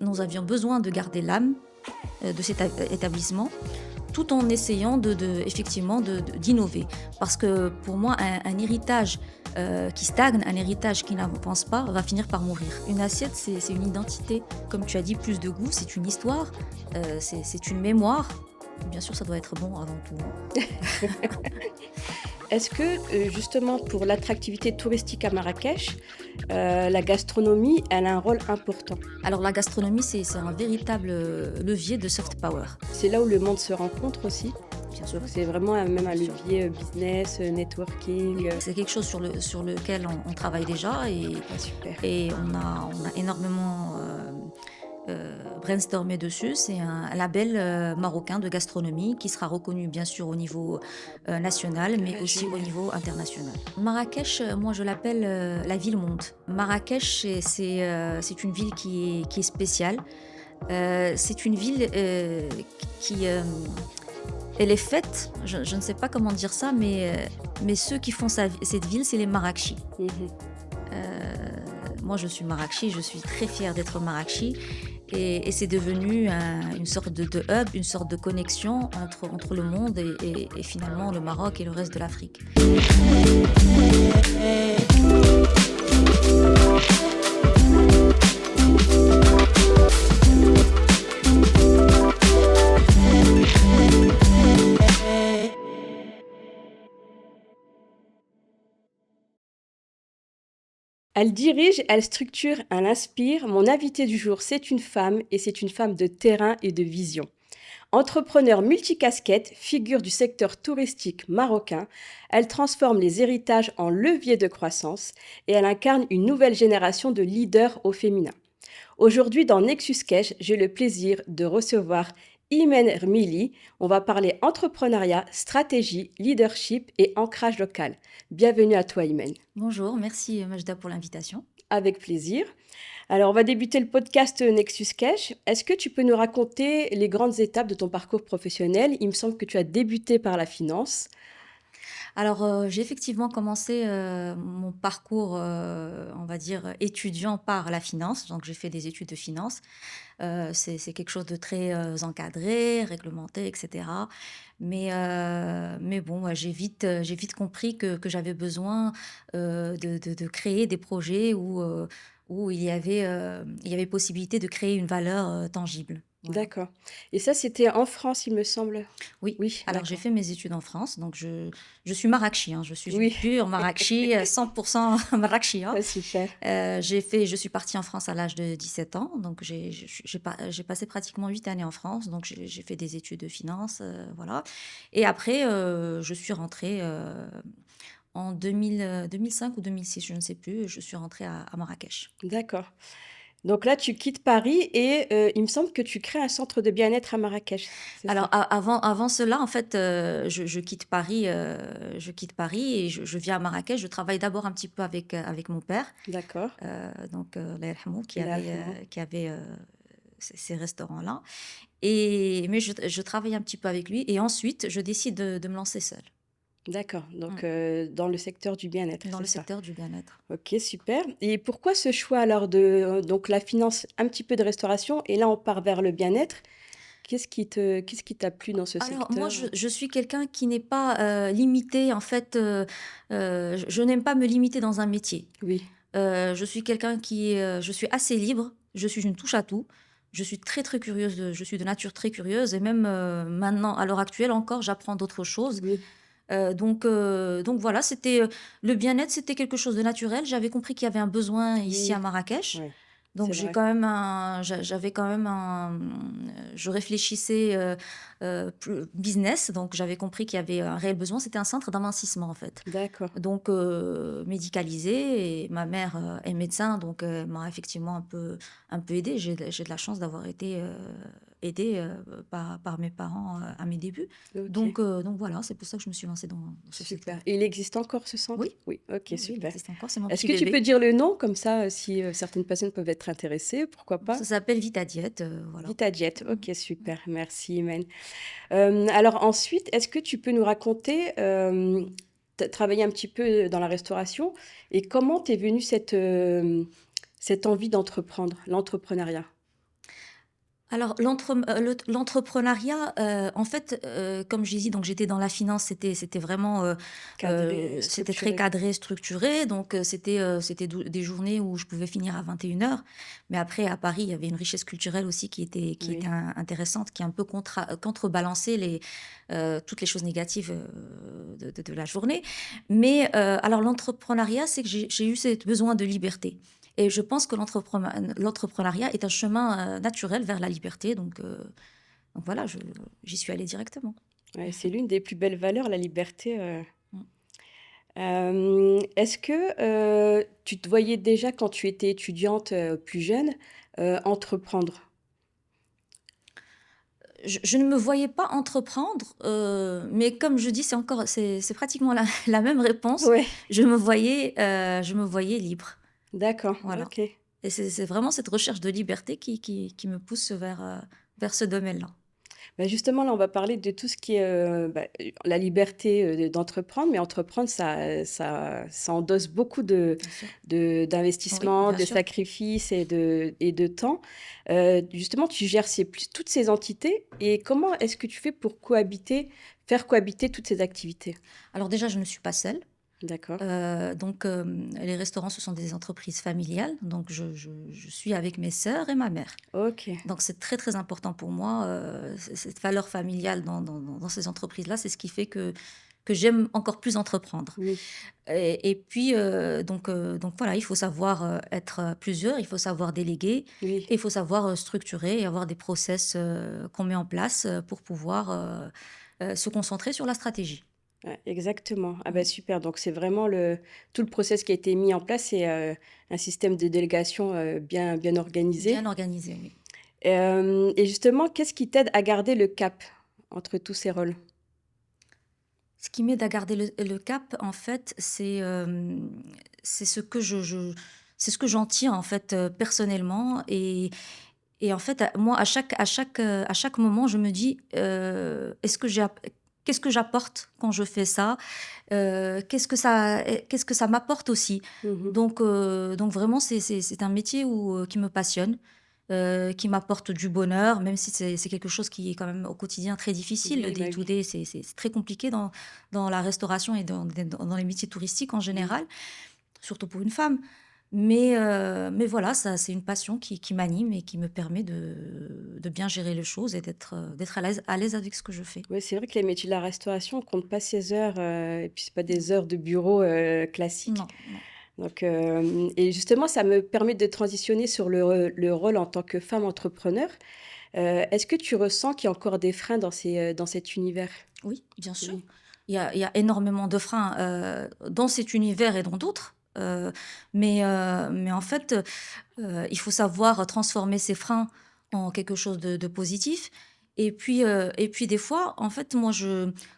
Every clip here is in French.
Nous avions besoin de garder l'âme de cet établissement, tout en essayant effectivement d'innover. Parce que pour moi, un héritage qui stagne, un héritage qui n'avance pas, va finir par mourir. Une assiette, c'est une identité. Comme tu as dit, plus de goût, c'est une histoire, c'est une mémoire. Bien sûr, ça doit être bon avant tout, hein. Est-ce que, justement pour l'attractivité touristique à Marrakech, la gastronomie, elle a un rôle important? Alors la gastronomie, c'est un véritable levier de soft power. C'est là où le monde se rencontre aussi? Bien sûr. Donc c'est vraiment même un Bien sûr. levier, business, networking, C'est quelque chose sur lequel on travaille déjà ah super. et on a énormément brainstormé dessus. C'est un label marocain de gastronomie qui sera reconnu bien sûr au niveau national, mais Ah aussi au génial. niveau international. Marrakech, moi je l'appelle la ville monde. Marrakech, c'est une ville qui est spéciale. C'est une ville qui, elle est faite, je ne sais pas comment dire ça, mais ceux qui font cette ville, c'est les Marrakchis. Mmh. Moi, je suis Marrakchi, je suis très fière d'être Marrakchi. Et c'est devenu une sorte de hub, une sorte de connexion entre le monde et finalement le Maroc et le reste de l'Afrique. Elle dirige, elle structure, elle inspire. Mon invitée du jour, c'est une femme et c'est une femme de terrain et de vision. Entrepreneur multicasquette, figure du secteur touristique marocain, elle transforme les héritages en levier de croissance et elle incarne une nouvelle génération de leaders au féminin. Aujourd'hui, dans Nexus Cash, j'ai le plaisir de recevoir Imen Rmili. On va parler entrepreneuriat, stratégie, leadership et ancrage local. Bienvenue à toi, Imen. Bonjour, merci Majda pour l'invitation. Avec plaisir. Alors, on va débuter le podcast Nexus Cash. Est-ce que tu peux nous raconter les grandes étapes de ton parcours professionnel? Il me semble que tu as débuté par la finance. Alors, j'ai effectivement commencé mon parcours, on va dire, étudiant par la finance. Donc, j'ai fait des études de finance. C'est quelque chose de très encadré, réglementé, etc. Mais bon, ouais, j'ai vite compris que j'avais besoin de créer des projets où il y avait possibilité de créer une valeur tangible. Voilà. D'accord. Et ça, c'était en France, il me semble? Oui, Oui, alors j'ai d'accord. fait mes études en France, donc je suis Marrakchi, hein, je suis une Oui, pure Marrakchi, 100% Marrakchi, hein. ah, super. Je suis partie en France à l'âge de 17 ans, donc j'ai passé pratiquement 8 années en France, donc j'ai fait des études de finance, voilà. Et après, je suis rentrée en 2005 ou 2006, je ne sais plus, je suis rentrée à Marrakech. D'accord. Donc là, tu quittes Paris et il me semble que tu crées un centre de bien-être à Marrakech, c'est ça? Alors avant cela, en fait, je quitte Paris et je viens à Marrakech. Je travaille d'abord un petit peu avec mon père, D'accord. donc Allah yarhamou, Allah yarhamou. qui avait, ces restaurants-là mais je travaille un petit peu avec lui et ensuite je décide de me lancer seule. D'accord, Mmh. donc dans le secteur du bien-être, Dans c'est le ça? secteur du bien-être. OK, super. Et pourquoi ce choix alors de donc la finance, un petit peu de restauration et là on part vers le bien-être? Qu'est-ce qui t'a plu dans ce Alors moi, secteur? je suis quelqu'un qui n'est pas, limité en fait, je n'aime pas me limiter dans un métier. Oui, Je suis quelqu'un je suis assez libre, je suis une touche à tout. Je suis très, très curieuse, je suis de nature très curieuse et même, maintenant, à l'heure actuelle encore, j'apprends d'autres choses. oui, Donc voilà, le bien-être, c'était quelque chose de naturel. J'avais compris qu'il y avait un besoin ici à oui, Marrakech. ouais, Donc c'est j'ai vrai. quand même j'avais quand même je réfléchissais, business, donc j'avais compris qu'il y avait un réel besoin. C'était un centre d'amincissement, en fait. D'accord. Donc médicalisé et ma mère, est médecin, donc m'a effectivement un peu aidée. J'ai de la chance d'avoir été, aidée, par mes parents, à mes débuts. OK, Donc voilà, c'est pour ça que je me suis lancée dans ce secteur. super. Et il existe encore ce Oui, centre? Oui, OK, oui, oui, il super. existe encore, c'est mon Est-ce petit que tu peux bébé. dire le nom comme ça, si, certaines personnes peuvent être intéressées, pourquoi pas? Ça s'appelle Vita Diète, voilà. Vita Diet, Mmh, OK, mmh. super, merci Imen. Alors ensuite, est-ce que tu peux nous raconter, tu as travaillé un petit peu dans la restauration et comment t'es venue cette envie d'entreprendre, l'entrepreneuriat? Alors l'entrepreneuriat, en fait, comme j'ai dit, donc j'étais dans la finance, c'était vraiment, Cadré, c'était très structuré. cadré, structuré, donc c'était des journées où je pouvais finir à 21 heures. Mais après à Paris, il y avait une richesse culturelle aussi qui était Oui. intéressante, qui a un peu contrebalancé toutes les choses négatives, de la journée. Mais alors l'entrepreneuriat, c'est que j'ai eu ce besoin de liberté. Et je pense que l'entrepreneuriat est un chemin naturel vers la liberté. Donc voilà, j'y suis allée directement. Ouais, c'est l'une des plus belles valeurs, la liberté. Mm. Est-ce que tu te voyais déjà quand tu étais étudiante, plus jeune, entreprendre? Je ne me voyais pas entreprendre, mais comme je dis, c'est pratiquement la même réponse. Ouais, Je me voyais libre. d'accord, Voilà. OK. Et c'est vraiment cette recherche de liberté qui me pousse vers ce domaine-là. Bah, justement, là, on va parler de tout ce qui est, la liberté, d'entreprendre, mais entreprendre, ça endosse beaucoup Bien sûr. Oui, d'investissement, bien de sûr. sacrifices et de temps. Justement, tu gères toutes ces entités et comment est-ce que tu fais pour faire cohabiter toutes ces activités? Alors déjà, je ne suis pas seule. D'accord. Donc, les restaurants, ce sont des entreprises familiales. Donc, je suis avec mes sœurs et ma mère. OK. Donc, c'est très, très important pour moi, cette valeur familiale dans ces entreprises-là. C'est ce qui fait que j'aime encore plus entreprendre. Oui, Et puis, donc voilà, il faut savoir être plusieurs, il faut savoir déléguer, oui. et il faut savoir structurer et avoir des process qu'on met en place pour pouvoir se concentrer sur la stratégie. Ouais, exactement. Ah bah, Mm. super, donc c'est vraiment tout le process qui a été mis en place, c'est, un système de délégation, bien Bien organisé. organisé, oui. Et justement, qu'est-ce qui t'aide à garder le cap entre tous ces rôles? Ce qui m'aide à garder le cap, en fait, c'est ce que c'est ce que j'en tire, en fait, personnellement. Et en fait, moi, à chaque moment, je me dis, est-ce que qu'est-ce que j'apporte quand je fais ça? Qu'est-ce que ça m'apporte aussi? Mmh. Donc vraiment, c'est un métier qui me passionne, qui m'apporte du bonheur, même si c'est quelque chose qui est quand même au quotidien très difficile. Le Oui, bah, day to oui. day, c'est très compliqué dans la restauration et dans les métiers touristiques en Oui. général, surtout pour une femme. Mais voilà, ça, c'est une passion qui m'anime et qui me permet de bien gérer les choses et d'être à l'aise avec ce que je fais. Ouais, c'est vrai que les métiers de la restauration, on compte pas ses heures, et puis c'est pas Non, des heures de bureau, classiques. non, non. Donc, et justement, ça me permet de transitionner sur le rôle en tant que femme entrepreneur. Est-ce que tu ressens qu'il y a encore des freins dans cet univers? Oui, bien sûr. Oui. Il y a énormément de freins dans cet univers et dans d'autres. Mais en fait, il faut savoir transformer ces freins en quelque chose de positif. Et puis des fois, en fait, moi,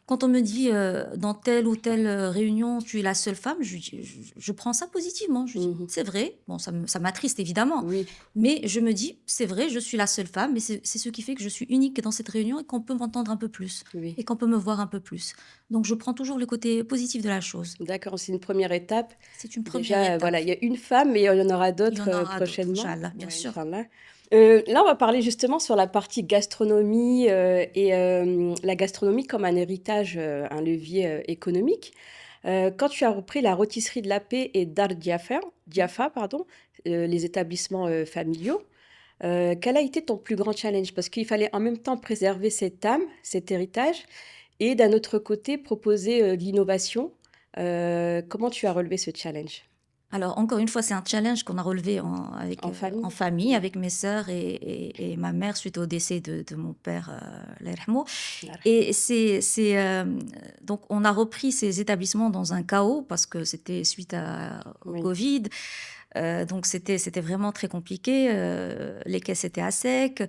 quand on me dit dans telle ou telle réunion, tu es la seule femme, je prends ça positivement. Je dis, Mmh. c'est vrai. Bon, ça m'attriste évidemment, Oui, mais je me dis, c'est vrai, je suis la seule femme, mais c'est ce qui fait que je suis unique dans cette réunion et qu'on peut m'entendre un peu plus oui. et qu'on peut me voir un peu plus. Donc, je prends toujours le côté positif de la chose. D'accord, c'est une première étape. C'est une première Déjà, étape. voilà, il y a une femme, mais il y en aura Il y d'autres, en aura d'autres, prochainement. Inch'Allah, bien Ouais, sûr. inch'Allah. Là, on va parler justement sur la partie gastronomie, et la gastronomie comme un héritage, un levier, économique. Quand tu as repris la rôtisserie de la Paix et Dar Diafa, pardon, les établissements, familiaux, quel a été ton plus grand challenge? Parce qu'il fallait en même temps préserver cette âme, cet héritage et d'un autre côté proposer, de l'innovation. Comment tu as relevé ce challenge? Alors, encore une fois, c'est un challenge qu'on a relevé En en famille? famille, Mmh. avec mes sœurs et ma mère suite au décès de mon père, Allah yarhamou. Allah yarhamou. Et donc, on a repris ces établissements dans un chaos parce que c'était suite au Oui. Covid. Donc, c'était vraiment très compliqué. Les caisses étaient à sec.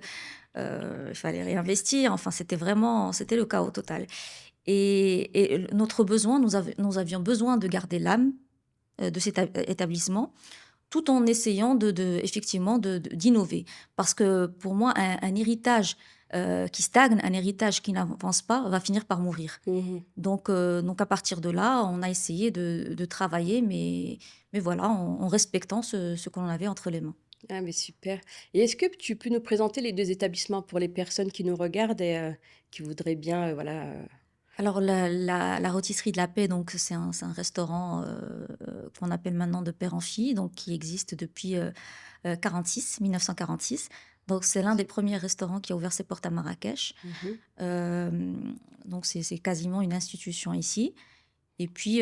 Il fallait réinvestir. Enfin, c'était le chaos total. Et notre besoin, nous avions besoin de garder l'âme de cet établissement, tout en essayant effectivement d'innover. Parce que pour moi, un héritage qui stagne, un héritage qui n'avance pas, va finir par mourir. Mmh. Donc à partir de là, on a essayé de travailler, mais voilà, en respectant ce qu'on avait entre les mains. Ah, mais super. Et est-ce que tu peux nous présenter les 2 établissements pour les personnes qui nous regardent et qui voudraient bien, voilà, Alors la Rôtisserie de la Paix, donc c'est un restaurant, qu'on appelle maintenant de père en fille, donc qui existe depuis, 46, 1946. Donc c'est l'un des premiers restaurants qui a ouvert ses portes à Marrakech. mmh. Donc c'est quasiment une institution ici. Et puis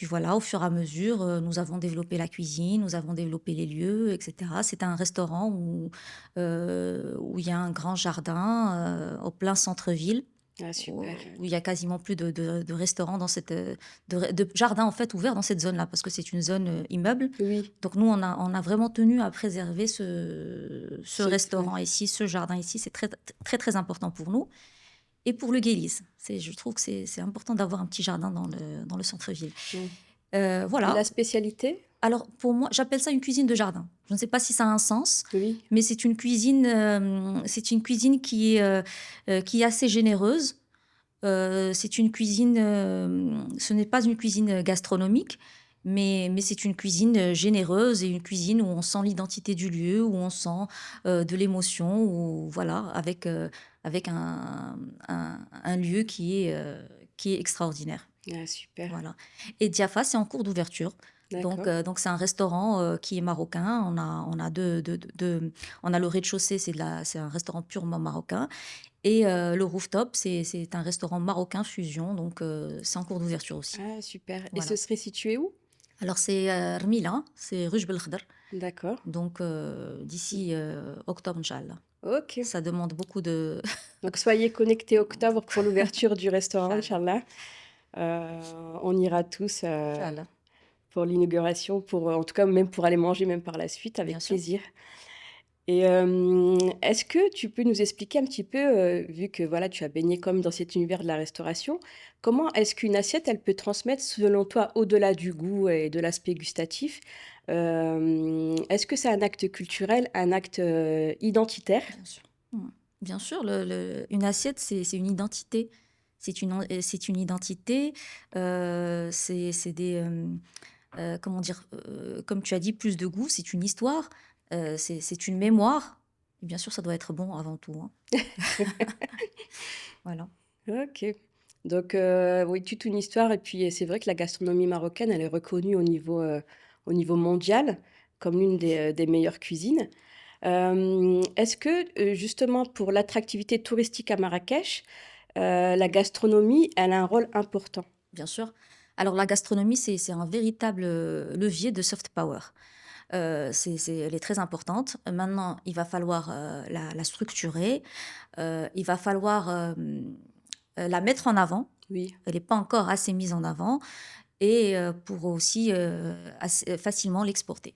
voilà, au fur et à mesure, nous avons développé la cuisine, nous avons développé les lieux, et cetera. C'est un restaurant où il y a un grand jardin, au plein centre-ville, Ah, super. où il y a quasiment plus de restaurants dans cette, de jardins en fait ouverts dans cette zone-là, parce que c'est une zone, immeuble. Oui, Donc nous, on a vraiment tenu à préserver ce c'est ouais. restaurant ici, ce jardin ici. C'est très, très, très important pour nous. Et pour le Guéliz, je trouve que c'est important d'avoir un petit jardin dans le centre-ville. Mmh. Et Voilà. la spécialité? Alors pour moi, j'appelle ça une cuisine de jardin. Je ne sais pas si ça a un sens, Oui. mais c'est une cuisine qui est assez généreuse. C'est une cuisine, ce n'est pas une cuisine gastronomique, mais c'est une cuisine généreuse et une cuisine où on sent l'identité du lieu, où on sent de l'émotion, où voilà, avec un lieu qui est extraordinaire. Ah, super. Voilà. Et Diafa, c'est en cours d'ouverture. Donc, D'accord. donc c'est un restaurant qui est marocain. On a le rez-de-chaussée, c'est un restaurant purement marocain. Et le rooftop, c'est un restaurant marocain fusion. Donc, c'est en cours d'ouverture aussi. Ah, super. Et ce Voilà. serait situé où? Alors, c'est Rmila, c'est Ruj Bel Khder. D'accord. Donc, d'ici octobre, Inch'Allah. OK. Ça demande beaucoup de. Donc soyez connectés octobre pour l'ouverture du restaurant, Inch'Allah. inch'Allah. On ira tous, Inch'Allah. pour l'inauguration, pour, en tout cas, même pour aller manger même par la suite, Bien avec sûr. plaisir. Et est-ce que tu peux nous expliquer un petit peu, vu que voilà, tu as baigné comme dans cet univers de la restauration, comment est-ce qu'une assiette, elle peut transmettre selon toi, au-delà du goût et de l'aspect gustatif, est-ce que c'est un acte culturel, un acte, identitaire? Bien sûr. Bien sûr, une assiette, c'est une identité. C'est une identité. C'est des. Comment dire, comme tu as dit, plus de goût, c'est une histoire. C'est une mémoire. Et bien sûr, ça doit être bon avant tout, hein. Voilà. OK. Donc oui, toute une histoire et puis, c'est vrai que la gastronomie marocaine, elle est reconnue au niveau mondial comme l'une des meilleures cuisines. Est-ce que, justement pour l'attractivité touristique à Marrakech, la gastronomie, elle a un rôle important? Bien sûr. Alors, la gastronomie, c'est un véritable levier de soft power. Elle est très importante. Maintenant, il va falloir la structurer. Il va falloir la mettre en avant. Oui. Elle n'est pas encore assez mise en avant. Et pour aussi facilement l'exporter.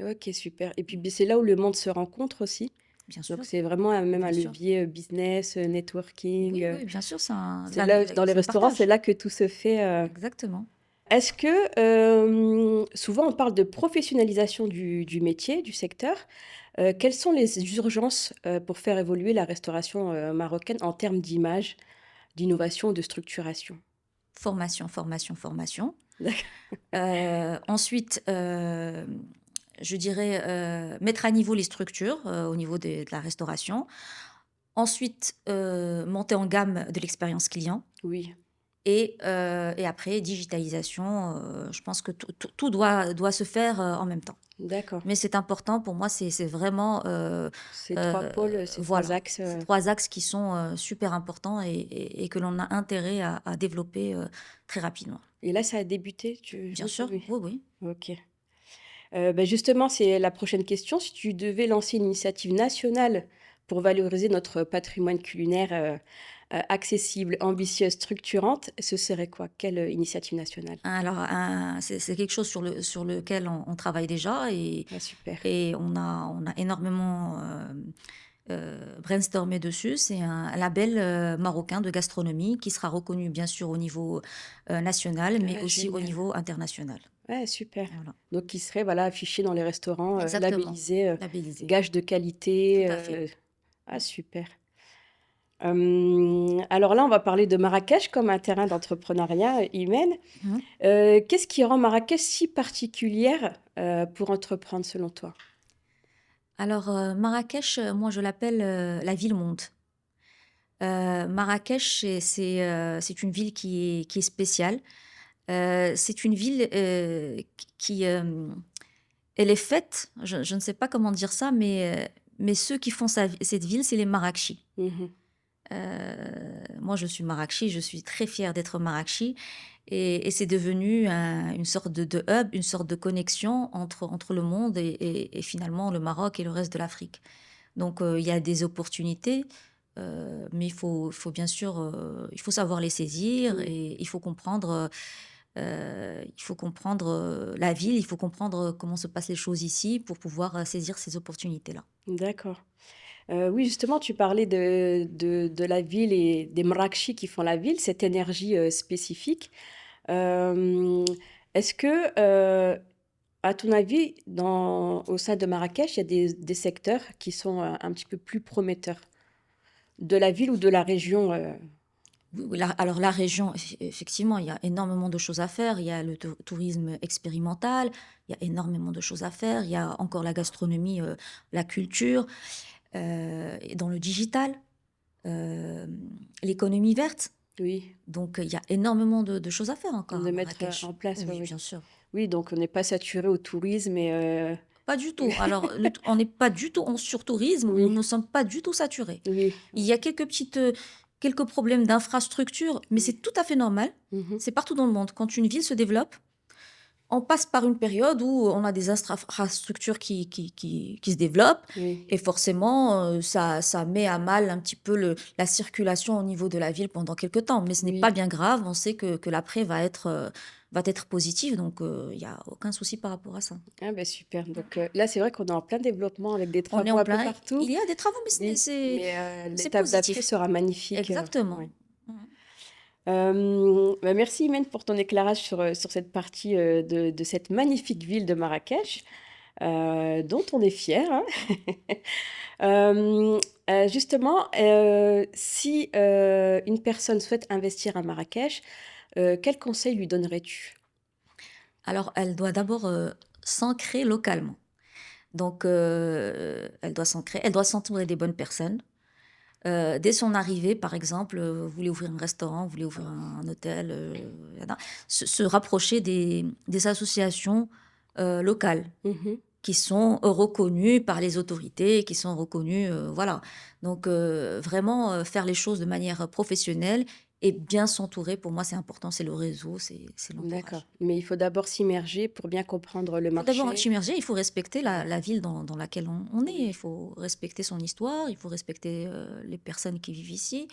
OK, super et puis, beh, c'est là où le monde se rencontre aussi. Bien Donc sûr, c'est vraiment même un bien sûr. levier, business, networking, Oui, oui, bien sûr, c'est là dans les c'est le restaurants, c'est partage. là que tout se fait, Exactement. Est-ce que, souvent on parle de professionnalisation du métier, du secteur. Quelles sont les urgences, pour faire évoluer la restauration, marocaine en termes d'image, d'innovation, de structuration? Formation, formation, formation. D'acc Ensuite, je dirais, mettre à niveau les structures, au niveau de la restauration. Ensuite, monter en gamme de l'expérience client. Oui, Et après, digitalisation, je pense que tout doit se faire en même temps. d'accord. Mais c'est important pour moi, c'est vraiment, Ces 3 pôles, ces 3 voilà, axes, ces 3 axes qui sont, super importants et que l'on a intérêt à développer, très rapidement. et là ça a débuté, tu Bien oui, sûr, oui. oui, oui. OK. Bah, justement, c'est la prochaine question. Si tu devais lancer une initiative nationale pour valoriser notre patrimoine culinaire, accessible, ambitieuse, structurante, ce serait quoi? Quelle, initiative nationale? Alors, c'est quelque chose sur lequel on travaille déjà et Ah super. et on a énormément, brainstormé dessus. C'est un label, marocain de gastronomie qui sera reconnu bien sûr au niveau, national, mais Ah aussi au génial. niveau international. Ouais, super. Voilà. Donc qui serait, voilà, affiché dans les restaurants, Exactement, labellisé, labellisé. gage de Tout qualité, à fait. ah super. Alors là, on va parler de Marrakech comme un terrain d'entrepreneuriat, humain. Mmh. Qu'est-ce qui rend Marrakech si particulière, pour entreprendre selon toi? Alors, Marrakech, moi je l'appelle, la ville-monde. Marrakech, c'est une ville qui est spéciale. C'est une ville, elle est faite, je ne sais pas comment dire ça, mais ceux qui font cette ville, c'est les Marrakchis. Mmh. Moi, je suis Marrakchi, je suis très fière d'être Marrakchi et c'est devenu une sorte de hub, une sorte de connexion entre le monde et finalement le Maroc et le reste de l'Afrique. Donc, il y a des opportunités, mais il faut bien sûr, il faut savoir les saisir Oui, et il faut comprendre la ville, il faut comprendre comment se passent les choses ici pour pouvoir saisir ces opportunités-là. d'accord. Oui, justement, tu parlais de la ville et des Mrakchi qui font la ville, cette énergie, spécifique. Hem, est-ce que, à ton avis, au sein de Marrakech, il y a des secteurs qui sont, un petit peu plus prometteurs? De la ville ou de la région, Oui, oui, alors la région, effectivement, il y a énormément de choses à faire. Il y a le tourisme expérimental, il y a énormément de choses à faire. Il y a encore la gastronomie, la culture, et dans le digital, l'économie verte. Oui, Donc, il y a énormément de choses à faire encore de à mettre, Marrakech. en place, oui, Oui, oui. bien sûr. Oui, donc on n'est pas saturé au tourisme et Pas du tout. Alors, on n'est pas du tout en surtourisme, nous oui, ne sommes pas du tout saturés. oui, Il y a quelques problèmes d'infrastructure, mais oui. c'est tout à fait normal. Mmh. C'est partout dans le monde. Quand une ville se développe, on passe par une période où on a des infrastructures qui se développent Oui, et forcément, ça met à mal un petit peu la circulation au niveau de la ville pendant quelque temps. Mais ce n'est pas oui. bien grave, on sait que l'après va être positif, donc il y a aucun souci par rapport à ça. Ah bah, super. Donc là, c'est vrai qu'on est en plein développement avec des On est travaux en un peu plein, partout. il y a des travaux, mais Oui, mais c'est l'étape d'après positif. sera magnifique, Exactement. ouais. Mmh. Bah, merci Imen pour ton éclairage sur cette partie, de cette magnifique ville de Marrakech, dont on est fier, hein. Hem, justement, si, une personne souhaite investir à Marrakech, quels conseils lui donnerais-tu? Alors, elle doit d'abord, s'ancrer localement. Donc, elle doit s'ancrer, elle doit s'entourer des bonnes personnes. Dès son arrivée, par exemple, vous voulez ouvrir un restaurant, vous voulez ouvrir un hôtel, se rapprocher des associations, locales Mmh. qui sont reconnues par les autorités, qui sont reconnues, voilà. Donc, vraiment, faire les choses de manière professionnelle et bien s'entourer, pour moi, c'est important, c'est le réseau, c'est D'accord, l'entourage. mais il faut d'abord s'immerger pour bien comprendre le Il faut d'abord marché. s'immerger, il faut respecter la Ouais, la ville dans laquelle on est. oui. Il faut respecter son histoire, il faut respecter, les personnes qui vivent ici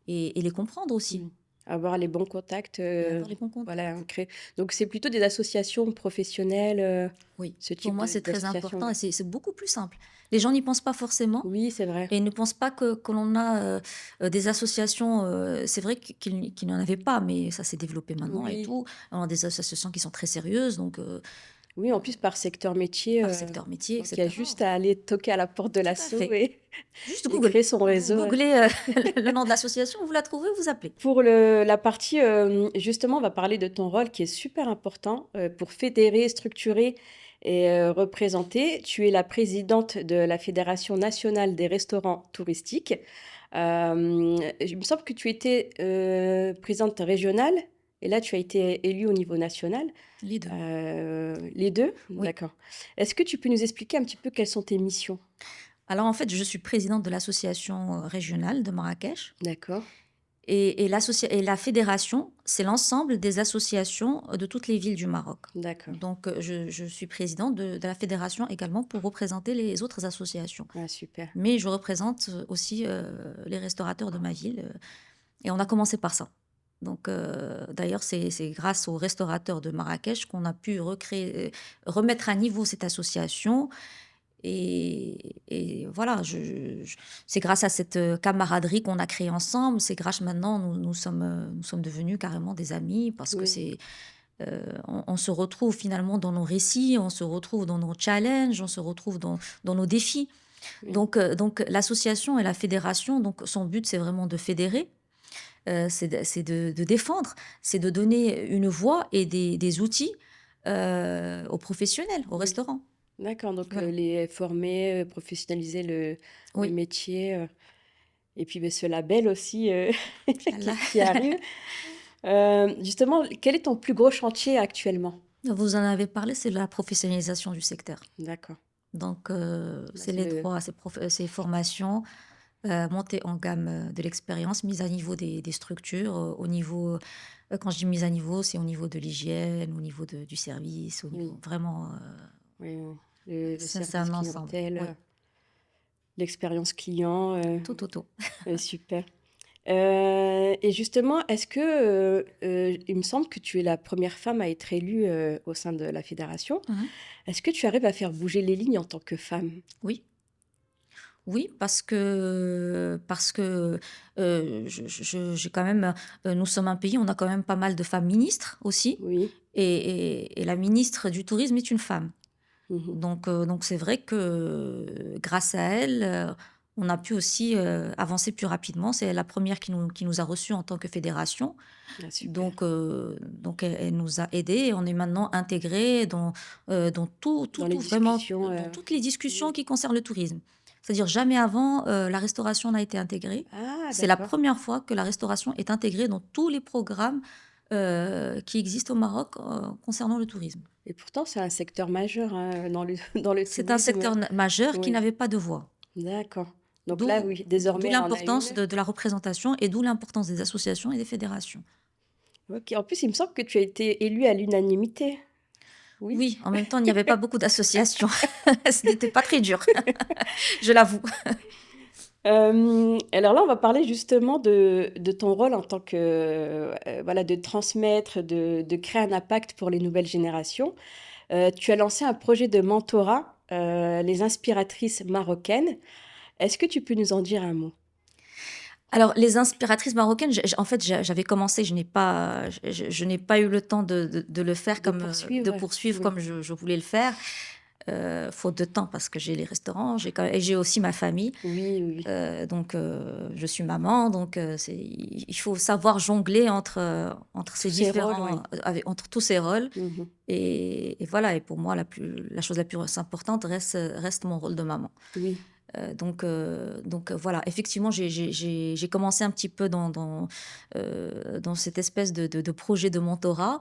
et les comprendre aussi Mmh. Avoir les bons contacts, et avoir les bons voilà, contacts. créer donc c'est plutôt des associations professionnelles, Oui, ce pour type moi, de c'est très d'association, important et ouais. c'est beaucoup plus simple. Les gens n'y pensent pas forcément Oui, c'est vrai. et ils ne pensent pas que l'on a, des associations, c'est vrai qu'il n'y en avait pas, mais ça s'est développé maintenant et Oui, tout. On a des associations qui sont très sérieuses, donc oui, en plus par secteur métier, par secteur métier et donc il y a cetera. juste à aller toquer à la porte de Tout à l'asso fait. et Juste et Google. créer son Vous réseau, ouais. googlez, le nom de l'association, vous la trouvez, vous appelez. Pour la partie, justement, on va parler de ton rôle qui est super important, pour fédérer, structurer et représenter. Tu es la présidente de la Fédération nationale des restaurants touristiques. Il me semble que tu étais, présidente régionale et là, tu as été élue au niveau national. Les 2. Les 2. Oui. D'accord. Est-ce que tu peux nous expliquer un petit peu quelles sont tes missions? Alors, en fait, je suis présidente de l'association, régionale de Marrakech D'accord, et la fédération, c'est l'ensemble des associations, de toutes les villes du Maroc. d'accord. Donc, je suis présidente de la fédération également pour représenter les autres associations. Ah super. Mais je représente, aussi, les restaurateurs de ma ville, et on a commencé par ça. Donc, d'ailleurs, c'est grâce aux restaurateurs de Marrakech qu'on a pu remettre à niveau cette association. Et voilà, c'est grâce à cette camaraderie qu'on a créée ensemble, c'est grâce maintenant, nous sommes devenus carrément des amis parce que Oui, on se retrouve finalement dans nos récits, on se retrouve dans nos challenges, on se retrouve dans nos défis. oui, Donc l'association et la fédération, donc son but, c'est vraiment de fédérer, c'est de défendre, c'est de donner une voix et des outils aux professionnels, aux oui. restaurants. D'accord, donc Voilà. les former, professionnaliser le Oui, métier, et puis, beh, ce label aussi, Inch'Allah. qui arrive. Justement, quel est ton plus gros chantier actuellement? Vous en avez parlé, c'est la professionnalisation du secteur. D'accord, Donc, bah, c'est c'est les le 3, c'est formation, montée en gamme, de l'expérience, mise à niveau des structures, au niveau, quand je dis mise à niveau, c'est au niveau de l'hygiène, au niveau du service, au oui, niveau vraiment, oui, oui, le c'est service un ensemble. clientèle, Oui, l'expérience client, tout, tout, tout. super. Et justement, est-ce que, il me semble que tu es la première femme à être élue, au sein de la fédération. Mmh. Est-ce que tu arrives à faire bouger les lignes en tant que femme? Oui, oui, parce que, j'ai quand même, nous sommes un pays, on a quand même pas mal de femmes ministres aussi Oui. et la ministre du tourisme est une femme. Mmh. Donc c'est vrai que, grâce à elle, on a pu aussi, avancer plus rapidement. C'est la première qui nous a reçus en tant que fédération. Ah super. Donc elle nous a aidés et on est maintenant intégrés dans tout tout Dans les tout vraiment, discussions, dans toutes les discussions oui. qui concernent le tourisme. C'est-à-dire jamais avant, la restauration n'a été intégrée. Ah C'est la d'accord, première fois que la restauration est intégrée dans tous les programmes, qui existent au Maroc, concernant le tourisme. et pourtant c'est un secteur majeur, hein, dans le dans le C'est un tourisme. secteur majeur qui Oui, n'avait pas de voix. d'accord. Donc là, D'où oui, d'où désormais elle en a l'importance une. de la représentation et d'où l'importance des associations et des fédérations. OK. En plus, il me semble que tu as été élue à l'unanimité? Oui? Oui, en même temps, il n'y avait pas beaucoup d'associations. Ce n'était pas très dur, je l'avoue. Alors là, on va parler justement de ton rôle en tant que, voilà, de transmettre, de créer un impact pour les nouvelles générations. Tu as lancé un projet de mentorat, les inspiratrices marocaines. Est-ce que tu peux nous en dire un mot? Alors les inspiratrices marocaines, en fait, j'avais commencé, je n'ai pas eu le temps de le faire De comme, de poursuivre? poursuivre Oui. comme je voulais le faire, faute de temps parce que j'ai les restaurants, j'ai aussi ma famille. Oui, oui, Je suis maman, donc il faut savoir jongler entre tous ces ces rôles, différents, oui. entre tous ces rôles. Mmh. Et voilà, et pour moi, la chose la plus importante reste mon rôle de maman. Oui, Voilà, effectivement, j'ai commencé un petit peu dans cette espèce de projet de mentorat.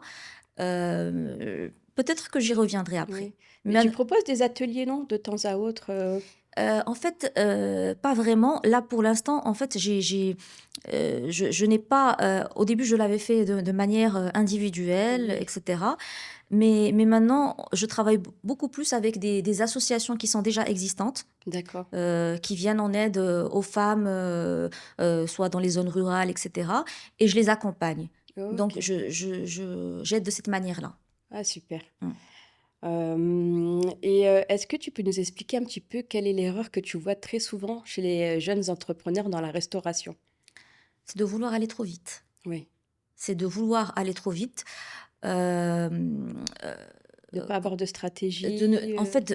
Peut-être que j'y reviendrai après. oui. Mais tu Mais proposes des ateliers, non, de temps à autre, En fait, pas vraiment. Là, pour l'instant, en fait, je n'ai pas, au début, je l'avais fait de manière, individuelle et Oui, cetera. Mais maintenant, je travaille beaucoup plus avec des associations qui sont déjà existantes, d'accord. qui viennent en aide, aux femmes, soit dans les zones rurales et cetera, et je les accompagne. Donc OK. j'aide de cette manière-là. Ah super. Mmh. Et est-ce que tu peux nous expliquer un petit peu quelle est l'erreur que tu vois très souvent chez les, jeunes entrepreneurs dans la restauration? C'est de vouloir aller trop vite. Oui, C'est de vouloir aller trop vite. Hem, de pas avoir de de ne stratégie, En fait,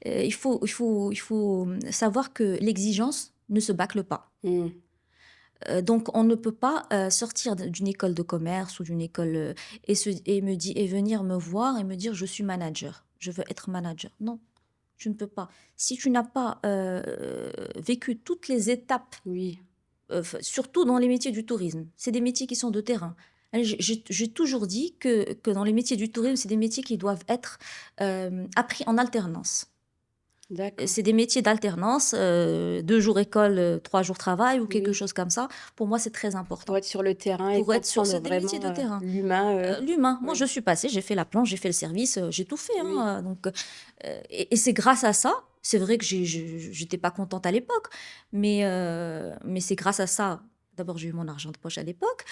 il faut savoir que l'exigence ne se bâcle pas. Mmh. Donc on ne peut pas, sortir d'une école de commerce ou d'une école, et venir me voir et me dire: «Je suis manager, je veux être manager». Non, tu ne peux pas. Si tu n'as pas, vécu toutes les étapes, Oui, surtout dans les métiers du tourisme, c'est des métiers qui sont de terrain. J'ai toujours dit que dans les métiers du tourisme, c'est des métiers qui doivent être, appris en alternance. d'accord. C'est des métiers d'alternance, 2 jours école, 3 jours travail ou quelque Oui, chose comme ça. Pour moi, c'est très pour important. être sur le terrain et Pour être sur comprendre C'est des métiers vraiment, de terrain. l'humain, L'humain, moi, je oui, suis passée, j'ai fait la planche, j'ai fait le service, j'ai tout fait, oui, hein, et c'est grâce à ça, c'est vrai que j'étais pas contente à l'époque, mais c'est grâce à ça, d'abord, j'ai eu mon argent de poche à l'époque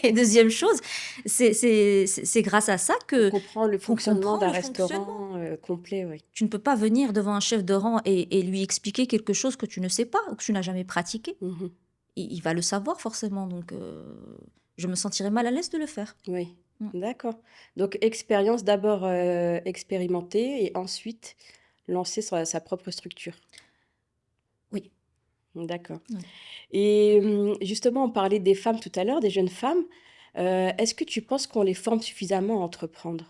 et deuxième chose, c'est grâce à ça pour que comprendre le qu'on fonctionnement comprend d'un le fonctionnement. restaurant, complet, oui. Tu ne peux pas venir devant un chef de rang et lui expliquer quelque chose que tu ne sais pas ou que tu n'as jamais pratiqué. Mmh. Il va le savoir forcément, donc je me sentirais mal à l'aise de le faire. Oui, Mmh. d'accord. Donc expérience d'abord, expérimentée et ensuite lancer sa propre structure. Oui, D'accord. oui. Et justement, on parlait des femmes tout à l'heure, des jeunes femmes. Est-ce que tu penses qu'on les forme suffisamment à entreprendre?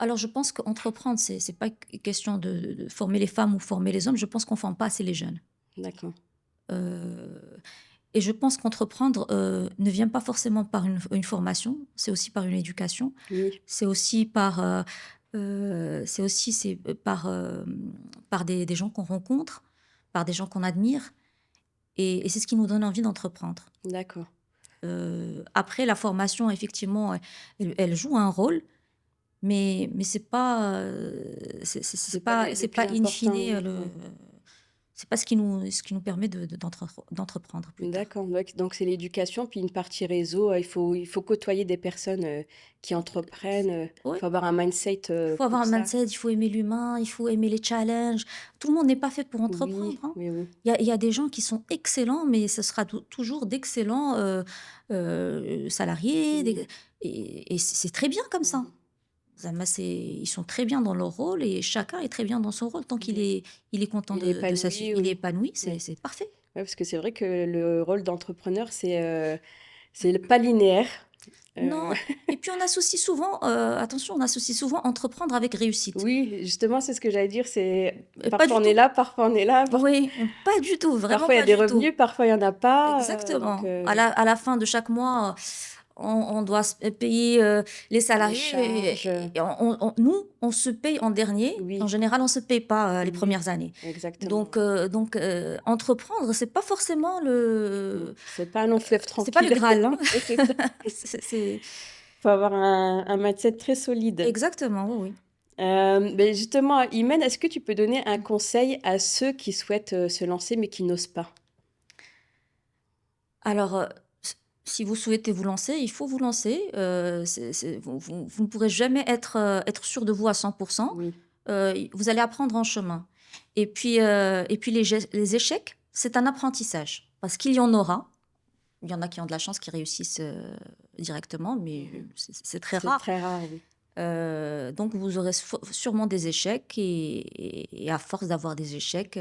Alors je pense qu'entreprendre, c'est pas question de former les femmes ou former les hommes. Je pense qu'on forme pas assez les jeunes. D'accord. Heu et je pense qu'entreprendre, ne vient pas forcément par une formation, c'est aussi par une éducation. Oui, C'est aussi par, c'est aussi par, par des gens qu'on rencontre, par des gens qu'on admire et c'est ce qui nous donne envie d'entreprendre. d'accord. Après la formation effectivement, elle joue un rôle, mais c'est pas, C'est pas le c'est plus pas in fine, important, le ouais. c'est pas ce qui nous permet d'entreprendre plus tard. D'accord, donc c'est l'éducation, puis une partie réseau, il faut côtoyer des personnes, qui entreprennent, il Oui. faut avoir un mindset, Il faut avoir pour un ça. mindset, il faut aimer l'humain, il faut aimer les challenges. Tout le monde n'est pas fait pour entreprendre, Oui, hein. oui, oui. Il y a des gens qui sont excellents, mais ce sera toujours d'excellents, salariés, Mmh. et c'est très bien comme ça. Mmh. Zama, ils sont très bien dans leur rôle et chacun est très bien dans son rôle tant Oui. il est content Il est de sa épanoui, il est oui. épanoui, Ouais. c'est parfait. Ouais, parce que c'est vrai que le rôle d'entrepreneur, c'est pas linéaire. Heu, Non, et puis on associe souvent, attention, on associe souvent entreprendre avec réussite. oui, justement, c'est ce que j'allais dire, c'est Pas parfois du on est tout. là, parfois on est là, Oui, pas du tout, vraiment parfois il y a pas des du tout. revenus, parfois il y en a pas, donc Exactement. À la fin de chaque mois, on doit payer, les les salariés charges, et nous, on se paye en dernier. En oui, général, on se paye pas, les oui, premières années. exactement. Entreprendre, c'est pas forcément C'est pas un long fleuve c'est pas le tranquille. Graal, hein. C'est ça. C'est Faut avoir un mindset très solide. exactement, oui, oui. Beh, justement, Imen, est-ce que tu peux donner un conseil à ceux qui souhaitent, se lancer mais qui n'osent pas? Alors, si vous souhaitez vous lancer, il faut vous lancer, vous ne pourrez jamais être sûr de vous à 100%. Oui, Vous allez apprendre en chemin et puis les échecs, c'est un apprentissage parce qu'il y en aura. Il y en a qui ont de la chance, qui réussissent, directement, mais mmh, c'est très c'est rare. très rare, oui. Donc vous aurez sûrement des échecs et à force d'avoir des échecs,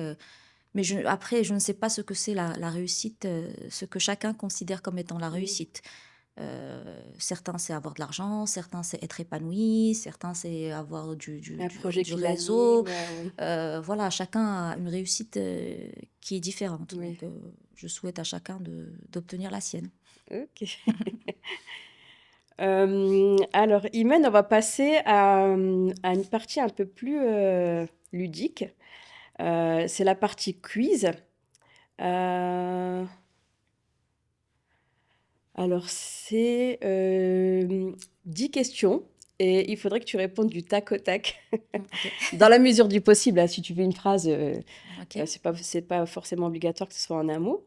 mais après, je ne sais pas ce que c'est la réussite, ce que chacun considère comme étant la Oui, réussite. Certains, c'est avoir de l'argent, certains, c'est être épanoui, certains, c'est avoir un projet du qui réseau. l'anime, oui, Voilà, chacun a une réussite qui est différente. oui, Donc, je souhaite à chacun d'obtenir la sienne. OK. Alors Imen, on va passer à une partie un peu plus, ludique. C'est la partie quiz. Heu, alors c'est, 10 questions et il faudrait que tu répondes du tac au tac, Ok. dans la mesure du possible, hein. Si tu veux une phrase, Ok. c'est pas forcément obligatoire que ce soit en un mot.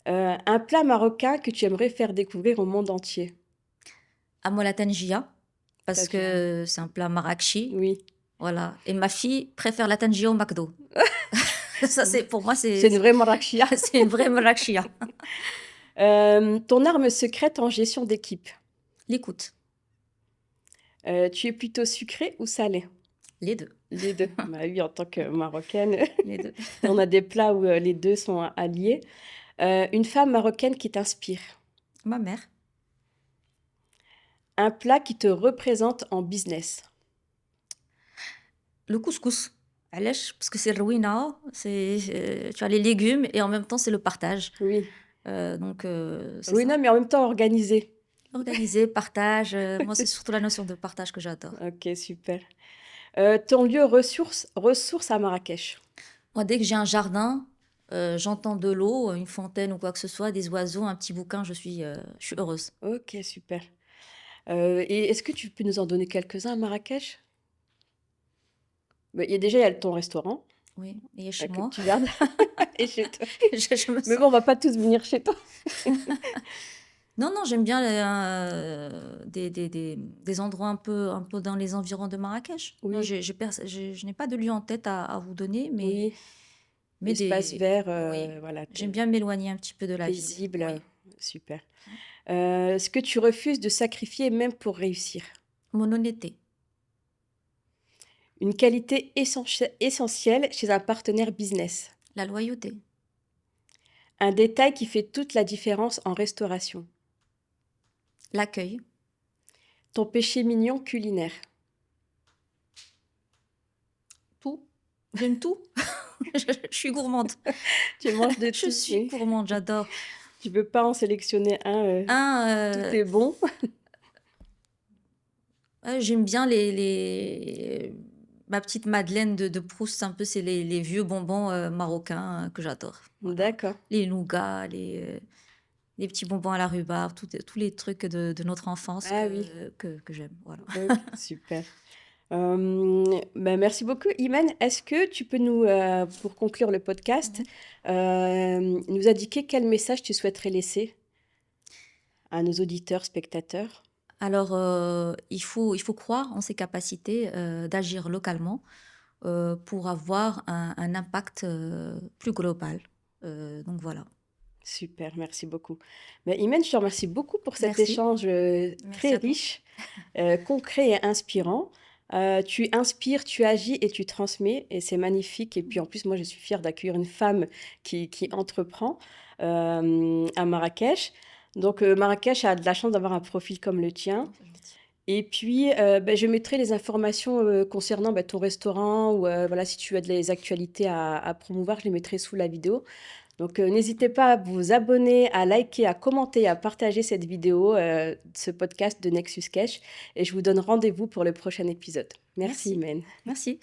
Un plat marocain que tu aimerais faire découvrir au monde entier? À moi, la tangia, Tu parce déjà que c'est un plat marrakchi. oui. Voilà. Et ma fille préfère la tangia au McDo. Ça, V pour moi, c'est une vraie marrakchia. c'est une vraie marrakchia. Ton arme secrète en gestion d'équipe? L'écoute, Tu es plutôt sucré ou salé? les deux. Les 2. Bah oui, en tant que marocaine, Les deux. on a des plats où, les 2 sont alliés. Une femme marocaine qui t'inspire? Ma mère, Un plat qui te représente en business? le couscous. علاش parce que c'est الروينة, tu as les légumes et en même temps, c'est le partage. Oui. C'est Oui, ça. non, mais en même temps organisé. Organiser, partage, moi, c'est surtout la notion de partage que j'adore. OK, super. Ton lieu ressource à Marrakech? Moi, dès que j'ai un jardin, j'entends de l'eau, une fontaine ou quoi que ce soit, des oiseaux, un petit bouquin, je suis heureuse. OK, super. Et est-ce que tu peux nous en donner quelques-uns à Marrakech? Bah, il y a ton restaurant, Oui, et chez que moi, tu gardes et chez toi. je me Mais sens bon, on va pas tous venir chez toi. non, non, j'aime bien des endroits un peu dans les environs de Marrakech. Non, Oui, je n'ai pas de lieu en tête à vous donner, oui, mais espace vert, oui, voilà, j'aime bien m'éloigner un petit peu de la ville. paisible, Oui. super. Ce que tu refuses de sacrifier même pour réussir? Mon honnêteté, Une qualité essentielle chez un partenaire business? la loyauté, Un détail qui fait toute la différence en restauration? l'accueil, Ton péché mignon culinaire? J'aime tout. Je suis gourmande. Tu manges de Je tout, suis oui. gourmande, j'adore. Tu peux pas en sélectionner un, tout Un, est bon? j'aime bien les ma petite madeleine de Proust, un peu, c'est les vieux bonbons, marocains, que j'adore. Voilà. D'accord. Les nougats, les petits bonbons à la rhubarbe, tous les trucs de notre enfance Ah oui, que j'aime, voilà. OK, super. Bah, merci beaucoup Iman. Est-ce que tu peux nous, pour conclure le podcast, Mmh. nous indiquer quel message tu souhaiterais laisser à nos auditeurs, spectateurs? Alors, il faut croire en ses capacités, d'agir localement, pour avoir un impact, plus global. Donc voilà. Super, merci beaucoup. Bah, Iman, je te remercie beaucoup pour cet Merci. échange, Merci très à toi. riche, concret et inspirant. Tu inspires, tu agis et tu transmets et c'est magnifique et puis en plus moi je suis fière d'accueillir une femme qui entreprend, à Marrakech. Donc, Marrakech a de la chance d'avoir un profil comme le tien Oh, c'est gentil. et puis, bah, je mettrai les informations, concernant, bah, ton restaurant ou, voilà si tu as des actualités à promouvoir, je les mettrai sous la vidéo. Donc, n'hésitez pas à vous abonner, à liker, à commenter, à partager cette vidéo, ce podcast de Nexus Cash et je vous donne rendez-vous pour le prochain épisode. Merci Merci. Imen. Merci.